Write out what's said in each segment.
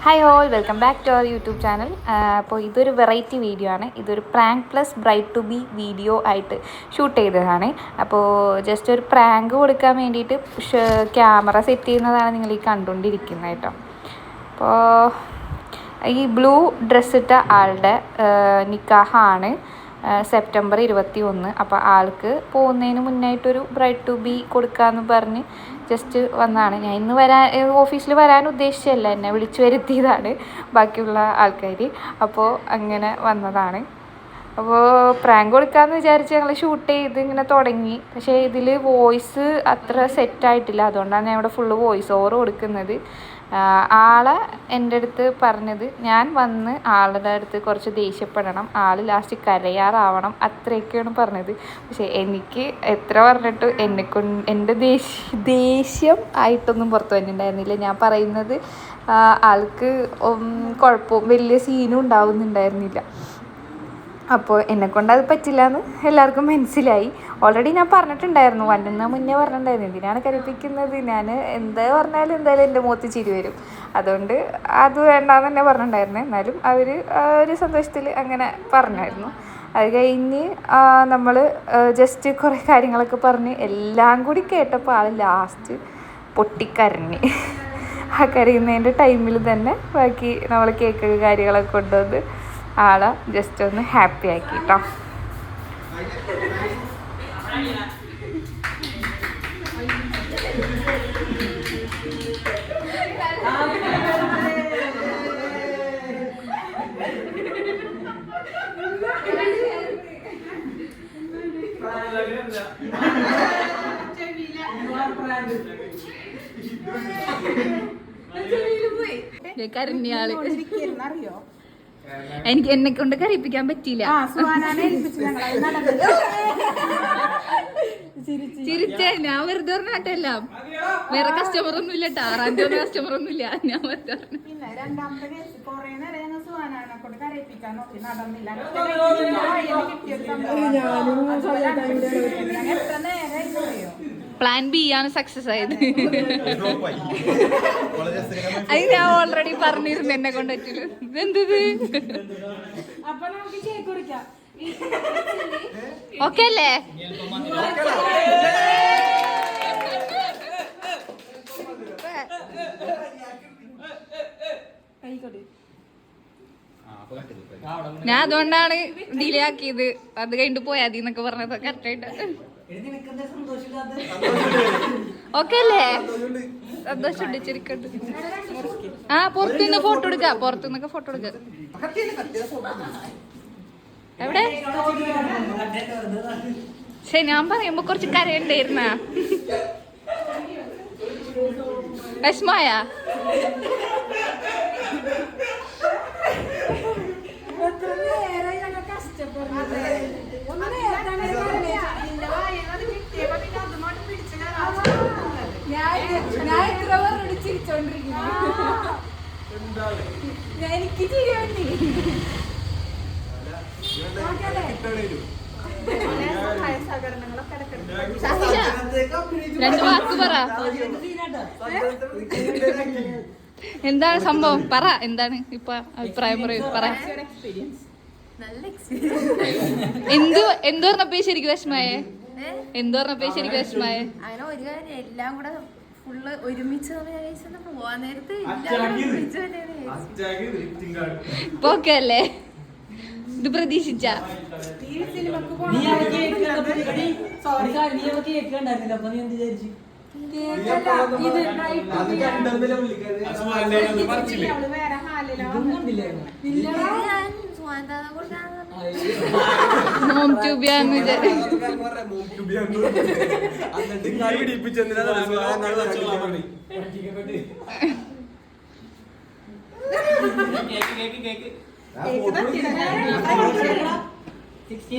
Hi all, welcome back to our YouTube channel. അപ്പോൾ ഇതൊരു variety video ആണ്. ഇതൊരു prank plus bride to be video ആയിട്ട് shoot ചെയ്തതാണ്. അപ്പോൾ ജസ്റ്റ് ഒരു പ്രാങ്ക് കൊടുക്കാൻ വേണ്ടിയിട്ട് ക്യാമറ സെറ്റ് ചെയ്യുന്നതാണ് നിങ്ങൾ ഈ കണ്ടുകൊണ്ടിരിക്കുന്നത് കേട്ടോ. അപ്പോൾ ഈ ബ്ലൂ ഡ്രസ് ഇട്ട ആളുടെ നിക്കാഹാണ് സെപ്റ്റംബർ 21. അപ്പോൾ ആൾക്ക് പോകുന്നതിന് മുന്നായിട്ടൊരു ബ്രൈഡ് ടു ബി കൊടുക്കാമെന്ന് പറഞ്ഞ് ജസ്റ്റ് വന്നതാണ്. ഞാൻ ഇന്ന് ഓഫീസിൽ വരാൻ ഉദ്ദേശിച്ചല്ല, എന്നെ വിളിച്ചു വരുത്തിയതാണ് ബാക്കിയുള്ള ആൾക്കാർ. അപ്പോൾ അങ്ങനെ വന്നതാണ്. അപ്പോൾ പ്രാങ്ക് കൊടുക്കാമെന്ന് വിചാരിച്ച് ഞങ്ങൾ ഷൂട്ട് ചെയ്ത് ഇങ്ങനെ തുടങ്ങി. പക്ഷേ ഇതിൽ വോയിസ് അത്ര സെറ്റായിട്ടില്ല, അതുകൊണ്ടാണ് ഞാൻ ഇവിടെ ഫുള്ള് വോയിസ് ഓവർ കൊടുക്കുന്നത്. ആളെ എൻ്റെ അടുത്ത് പറഞ്ഞത് ഞാൻ വന്ന് ആളുടെ അടുത്ത് കുറച്ച് ദേഷ്യപ്പെടണം, ആൾ ലാസ്റ്റ് കരയാറാവണം, അത്രയൊക്കെയാണ് പറഞ്ഞത്. പക്ഷേ എനിക്ക് എത്ര പറഞ്ഞിട്ടും എൻ്റെ ദേഷ്യം ആയിട്ടൊന്നും പുറത്തു വന്നിട്ടുണ്ടായിരുന്നില്ല. ഞാൻ പറയുന്നത് ആൾക്ക് വലിയ സീനും ഉണ്ടാവുന്നുണ്ടായിരുന്നില്ല. അപ്പോൾ എന്നെക്കൊണ്ട് അത് പറ്റില്ല എന്ന് എല്ലാവർക്കും മനസ്സിലായി. ഓൾറെഡി ഞാൻ പറഞ്ഞിട്ടുണ്ടായിരുന്നു, വന്നുന്ന മുന്നേ പറഞ്ഞിട്ടുണ്ടായിരുന്നു, എന്തിനാണ് കരപ്പിക്കുന്നത്, ഞാൻ എന്താ പറഞ്ഞാലും എന്തായാലും എൻ്റെ മുഖത്ത് ചിരി വരും, അതുകൊണ്ട് അത് വേണ്ടാന്ന് തന്നെ പറഞ്ഞിട്ടുണ്ടായിരുന്നു. എന്നാലും അവർ ഒരു സന്തോഷത്തിൽ അങ്ങനെ പറഞ്ഞായിരുന്നു. അത് കഴിഞ്ഞ് നമ്മൾ ജസ്റ്റ് കുറേ കാര്യങ്ങളൊക്കെ പറഞ്ഞ് എല്ലാം കൂടി കേട്ടപ്പോൾ ആൾ ലാസ്റ്റ് പൊട്ടിക്കരഞ്ഞ്. ആ കരയുന്നതിൻ്റെ ടൈമിൽ തന്നെ ബാക്കി നമ്മൾ കേക്ക് കാര്യങ്ങളൊക്കെ കൊണ്ടുവന്ന് ആളെ ജസ്റ്റ് ഒന്ന് ഹാപ്പി ആക്കി കേട്ടോ. കരഞ്ഞാള് എനിക്ക് എന്നെ കൊണ്ട് കരയിപ്പിക്കാൻ പറ്റിയില്ല. ചിരിച്ചേ, ഞാൻ വെറുതെ പറഞ്ഞാട്ടല്ല, വേറെ കസ്റ്റമർ ഒന്നും ഇല്ല, 6 കസ്റ്റമർ ഒന്നും ഇല്ല, ഞാൻ വെറുതെ പറഞ്ഞു. പ്ലാൻ ബി ആണ് സക്സസ് ആയത്. അത് ഞാൻ ഓൾറെഡി പറഞ്ഞിരുന്നു, എന്നെ കൊണ്ട് പറ്റില്ല. ഇതെന്തത് ഓക്കെ അല്ലേ? ഞാൻ അതുകൊണ്ടാണ് ഡിലേ ആക്കിയത്, അത് കഴിഞ്ഞിട്ട് പോയാ മതി എന്നൊക്കെ പറഞ്ഞത്. കറക്റ്റായിട്ട് ഓക്കെ അല്ലേ? സന്തോഷം ചിരിക്കണ്ട്. ആ പുറത്തുനിന്ന് ഫോട്ടോ എടുക്ക, പുറത്തുനിന്നൊക്കെ ഫോട്ടോ എടുക്ക. എവിടെ? ശരി, ഞാൻ പറയുമ്പോ കുറച്ച് കരയുണ്ടായിരുന്ന വിഷമായ എനിക്ക് ചിരി വേണ്ടി. രണ്ട് വാക്ക് പറ, എന്താണ് സംഭവം പറ, എന്താണ് ഇപ്പൊ അഭിപ്രായം പറയൂ, പറ. എന്ത് പറഞ്ഞപ്പോ ശരിക്കും വിഷമായേ? എന്ത് പറഞ്ഞപ്പോ ശരിക്കും വിഷമായേ? അങ്ങനെ ഒരു കാര്യം എല്ലാം കൂടെ ഫുള്ള് ഒരുമിച്ച് പോവാൻ നേരത്ത് ഇപ്പൊ ഓക്കെ അല്ലേ? ഇത് പ്രതീക്ഷിച്ച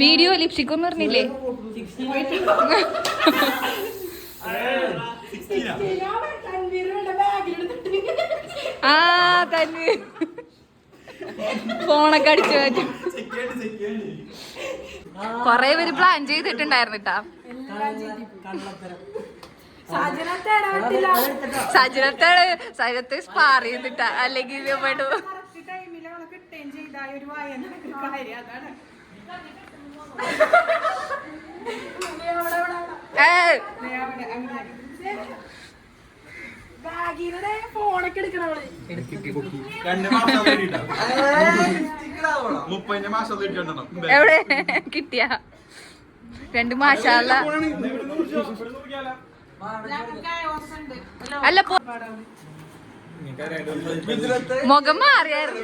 വീഡിയോ ലിപ്സ്റ്റിക്കൊന്നും പറഞ്ഞില്ലേ? ആ തന്നെ ഫോണൊക്കെ അടിച്ചു മാറ്റും. കൊറേ പേര് പ്ലാൻ ചെയ്തിട്ടുണ്ടായിരുന്നു കേട്ടാ. സജനത്തെ സ്പാർ ചെയ്തിട്ടാ, അല്ലെങ്കിൽ ഫോണൊക്കെ എടുക്കണം. എവിടെ കിട്ടിയ 2 മാഷാല്ല. അല്ല മുഖം മാറിയായിരുന്നു.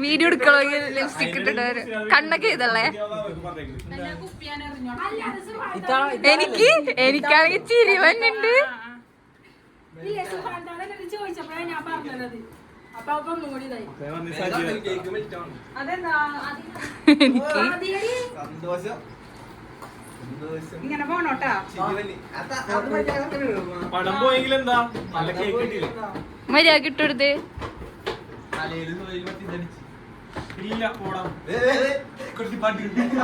വീഡിയോ എടുക്കണമെങ്കിൽ ലിപ്സ്റ്റിക് ഇട്ടിട്ട് വരും. കണ്ണൊക്കെ ഇതല്ലേ എനിക്കാണെങ്കിൽ ചിരി വന്നുണ്ട്. ചോദിച്ചപ്പോഴാണ് ഞാൻ പറഞ്ഞത്. അപ്പൊ ഇങ്ങനെ പോണോട്ടാ. മര്യാദ ഇട്ടെടുത്ത്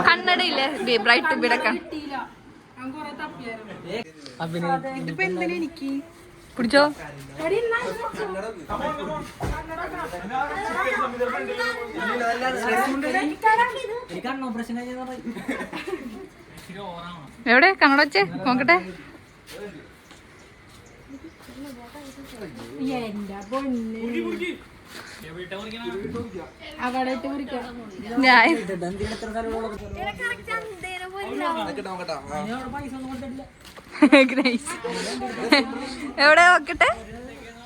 കണ്ണടയില്ലേ ബ്രൈറ്റ് ബിടക്ക ഇതിപ്പോ എന്തിനാ എനിക്ക് പിടിച്ചോ. എവിടെ കണ്ണട വെച്ചേ നോക്കട്ടെ. ഞാൻ എവിടെ നോക്കട്ടെ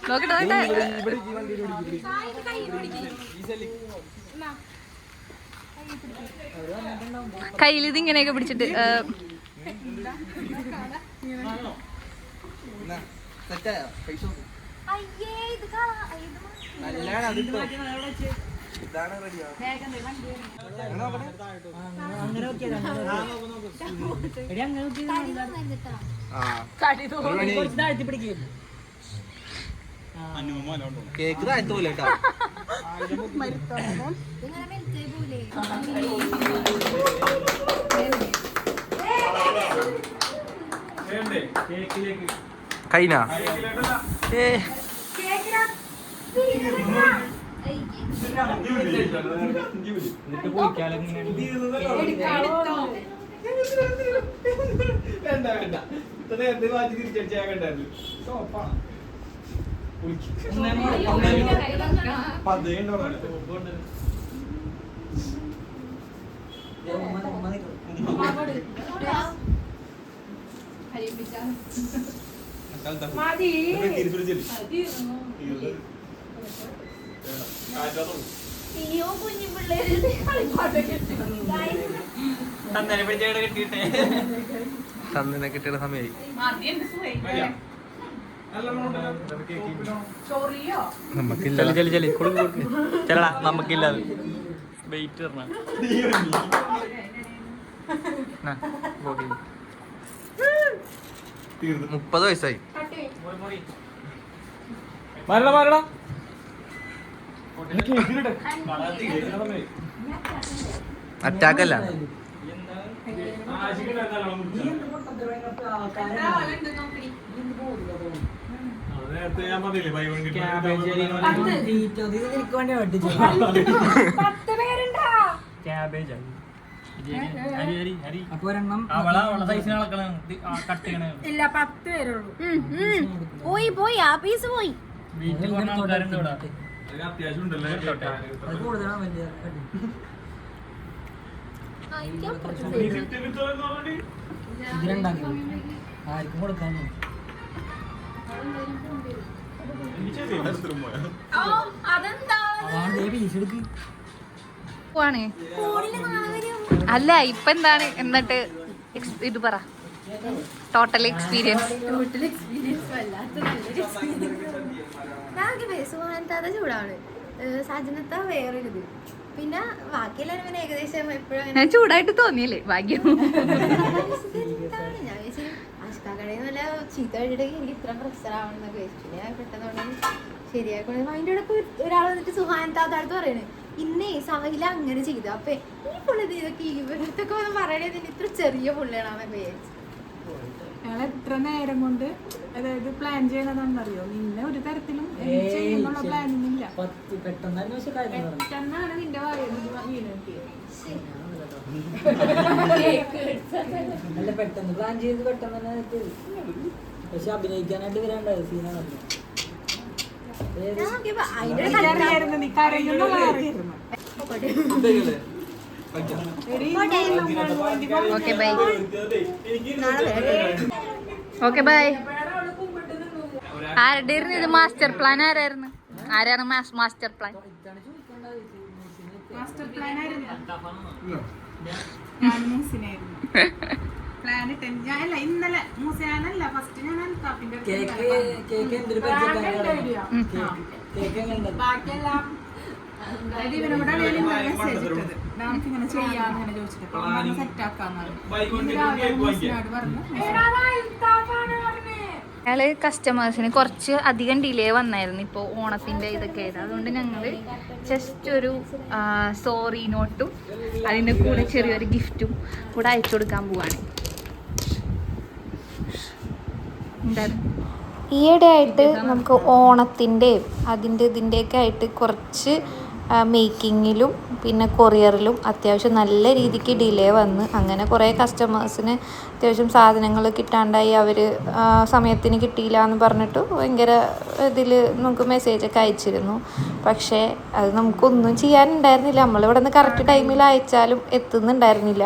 നോക്കട്ടെ നോക്കട്ടെ. കയ്യിൽ ഇത് ഇങ്ങനെയൊക്കെ പിടിച്ചിട്ട് കേക്ക് താഴ്ത്തു പോലെ കേട്ടോ. കൈന തന്നിനെ കിട്ടിയ സമയമായി. നമുക്കില്ല നമുക്കില്ല വെയിറ്റ് 30 വയസ്സായി. അറ്റാക്കല്ല ഇല്ല 10 പേരുള്ളൂ. പോയി ആ പീസ് പോയി. ആർക്കും കൊടുക്കാൻ അല്ല ഇപ്പൊ എന്താണ് എന്നിട്ട് ഇത് പറ ടോട്ടൽ എക്സ്പീരിയൻസ്. ചൂടാണ് സജനത്ത വേറൊരിത്. പിന്നെ ബാക്കിയെല്ലാരും പിന്നെ ഏകദേശം എപ്പോഴും ഞാൻ ചൂടായിട്ട് തോന്നിയില്ലേ ഭാഗ്യം. ഞാൻ ആശുക്കാക്കടയിൽ നല്ല ചീത്ത കഴിഞ്ഞിട്ടെങ്കിൽ എനിക്ക് ഇത്ര പ്രഷർ ആവണമെന്നൊക്കെ വെച്ചിട്ട് ഞാൻ പെട്ടെന്ന് ശരിയാക്കണം. അതിൻ്റെ ഇടയ്ക്ക് ഒരാൾ വന്നിട്ട് സുഹാനത്താത്തടുത്ത് പറയണേ ഇന്നേ സവഹില അങ്ങനെ ചെയ്തു. അപ്പൊ ഈ പുള്ളി ഇതൊക്കെ ഇവരത്തൊക്കെ വന്ന് പറയണേ ഇത്ര ചെറിയ പുള്ളിയാണെന്നൊക്കെ വിചാരിച്ചു. ഞങ്ങൾ എത്ര നേരം കൊണ്ട് അതായത് പ്ലാൻ ചെയ്യണതാണെന്നറിയോ? നിന്നെ ഒരു തരത്തിലും ചെയ്യുന്നുള്ള പ്ലാനിങ് ഇല്ല. പെട്ടെന്നാണ് നിന്റെ അല്ല പെട്ടെന്ന് പ്ലാൻ ചെയ്ത് പെട്ടെന്ന് തന്നെ. പക്ഷെ അഭിനയിക്കാനായിട്ട് വരാണ്ടായത് സീനാണല്ലോ. അറിയായിരുന്നു നീ കരയുന്നുള്ള അറിയായിരുന്നു. Okay bye. Okay bye. ആരുടെ ഇത് മാസ്റ്റർ പ്ലാൻ? ആരാണ് മാസ്റ്റർ പ്ലാൻ? മാസ്റ്റർ പ്ലാൻ ആയിരുന്നു ഞാൻ മൂസിനായിരുന്നു പ്ലാൻ ഇട്ട. ഞാനല്ല ഇന്നലെ മൂസിനാനല്ല ഫസ്റ്റ് ഞാൻ അൽത്താഫിന്റെ ബാക്കിയെല്ലാം അതായത് ഇവനോട് മെസ്സേജ് ഇട്ടത് നമുക്ക് ഇങ്ങനെ ചെയ്യാന്ന് ഇങ്ങനെ ചോദിച്ചിട്ട് സെറ്റ് ആക്കാന്ന് പറഞ്ഞു. ഞങ്ങൾ കസ്റ്റമേഴ്സിന് കുറച്ച് അധികം ഡിലേ വന്നായിരുന്നു ഇപ്പോൾ ഓണത്തിൻ്റെ ഇതൊക്കെ ആയത്. അതുകൊണ്ട് ഞങ്ങൾ ജസ്റ്റ് ഒരു സോറി നോട്ടും അതിൻ്റെ കൂടെ ചെറിയൊരു ഗിഫ്റ്റും കൂടെ അയച്ചു കൊടുക്കാൻ പോവാണ്. എന്താണ് ഈയിടെ ആയിട്ട് നമുക്ക് ഓണത്തിൻ്റെയും ഇതിൻ്റെയൊക്കെ ആയിട്ട് കുറച്ച് മേക്കിങ്ങിലും പിന്നെ കൊറിയറിലും അത്യാവശ്യം നല്ല രീതിക്ക് ഡിലേ വന്ന് അങ്ങനെ കുറേ കസ്റ്റമേഴ്സിന് അത്യാവശ്യം സാധനങ്ങൾ കിട്ടാണ്ടായി. അവർ സമയത്തിന് കിട്ടിയില്ല എന്ന് പറഞ്ഞിട്ട് ഭയങ്കര ഇതിൽ നമുക്ക് മെസ്സേജൊക്കെ അയച്ചിരുന്നു. പക്ഷേ അത് നമുക്കൊന്നും ചെയ്യാനുണ്ടായിരുന്നില്ല. നമ്മളിവിടെ നിന്ന് കറക്റ്റ് ടൈമിൽ അയച്ചാലും എത്തുന്നുണ്ടായിരുന്നില്ല.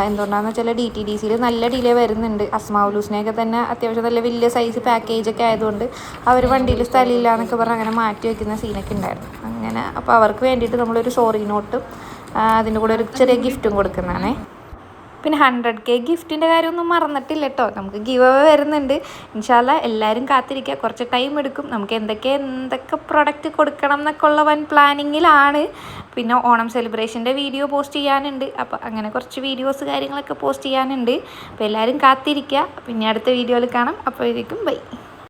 എന്തുകൊണ്ടാണെന്ന് വെച്ചാൽ DTDCയിൽ നല്ല ഡിലേ വരുന്നുണ്ട്. അസ്മാവുലൂസിനെയൊക്കെ തന്നെ അത്യാവശ്യം നല്ല വലിയ സൈസ് പാക്കേജൊക്കെ ആയതുകൊണ്ട് അവർ വണ്ടിയിൽ സ്ഥലമില്ല എന്നൊക്കെ പറഞ്ഞ് അങ്ങനെ മാറ്റി വയ്ക്കുന്ന സീനൊക്കെ ഉണ്ടായിരുന്നു. അങ്ങനെ അപ്പോൾ അവർക്ക് വേണ്ടിയിട്ട് നമ്മളൊരു സോറി നോട്ടും അതിൻ്റെ കൂടെ ഒരു ചെറിയ ഗിഫ്റ്റും കൊടുക്കുന്നതാണേ. പിന്നെ 100K ഗിഫ്റ്റിൻ്റെ കാര്യമൊന്നും മറന്നിട്ടില്ല കേട്ടോ. നമുക്ക് ഗിവ് അവേ വരുന്നുണ്ട്. ഇൻഷാല്ല എല്ലാവരും കാത്തിരിക്കുക. കുറച്ച് ടൈം എടുക്കും. നമുക്ക് എന്തൊക്കെ പ്രൊഡക്റ്റ് കൊടുക്കണം എന്നൊക്കെ ഉള്ള വൻ പ്ലാനിങ്ങിലാണ്. പിന്നെ ഓണം സെലിബ്രേഷൻ്റെ വീഡിയോ പോസ്റ്റ് ചെയ്യാനുണ്ട്. അപ്പോൾ അങ്ങനെ കുറച്ച് വീഡിയോസ് കാര്യങ്ങളൊക്കെ പോസ്റ്റ് ചെയ്യാനുണ്ട്. അപ്പോൾ എല്ലാവരും കാത്തിരിക്കുക. പിന്നെ അടുത്ത വീഡിയോയിൽ കാണാം. അപ്പോഴേക്കും ബൈ.